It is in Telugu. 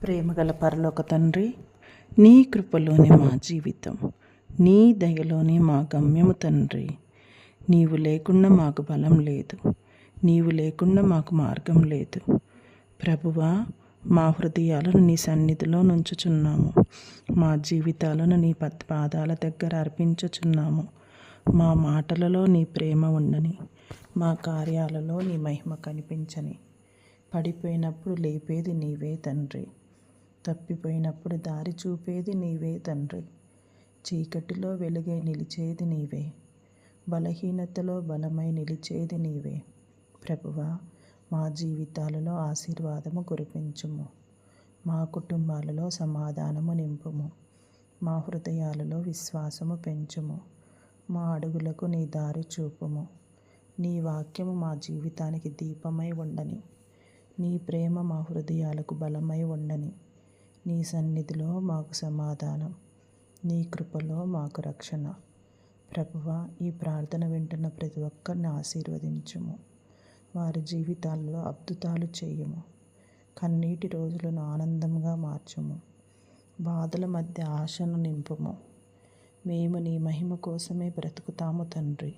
ప్రేమగల పరలోక తండ్రి, నీ కృపలోని మా జీవితం, నీ దయలోని మా గమ్యము తండ్రి. నీవు లేకుండా మాకు బలం లేదు, నీవు లేకుండా మాకు మార్గం లేదు. ప్రభువా, మా హృదయాలను నీ సన్నిధిలో నుంచుచున్నాము, మా జీవితాలను నీ పాదాల దగ్గర అర్పించుచున్నాము. మా మాటలలో నీ ప్రేమ ఉండని, మా కార్యాలలో నీ మహిమ కనిపించని. పడిపోయినప్పుడు లేపేది నీవే తండ్రి, తప్పిపోయినప్పుడు దారి చూపేది నీవే తండ్రి. చీకటిలో వెలుగై నిలిచేది నీవే, బలహీనతలో బలమై నిలిచేది నీవే. ప్రభువా, మా జీవితాలలో ఆశీర్వాదము కురిపించుము, మా కుటుంబాలలో సమాధానము నింపుము, మా హృదయాలలో విశ్వాసము పెంచుము, మా అడుగులకు నీ దారి చూపుము. నీ వాక్యము మా జీవితానికి దీపమై ఉండని, నీ ప్రేమ మా హృదయాలకు బలమై ఉండని. నీ సన్నిధిలో మాకు సమాధానం, నీ కృపలో మాకు రక్షణ. ప్రభువా, ఈ ప్రార్థన వింటున్న ప్రతి ఒక్కరిని ఆశీర్వదించుము, వారి జీవితాల్లో అద్భుతాలు చేయుము. కన్నీటి రోజులను ఆనందంగా మార్చుము, బాధల మధ్య ఆశను నింపుము. మేము నీ మహిమ కోసమే బ్రతుకుతాము తండ్రి.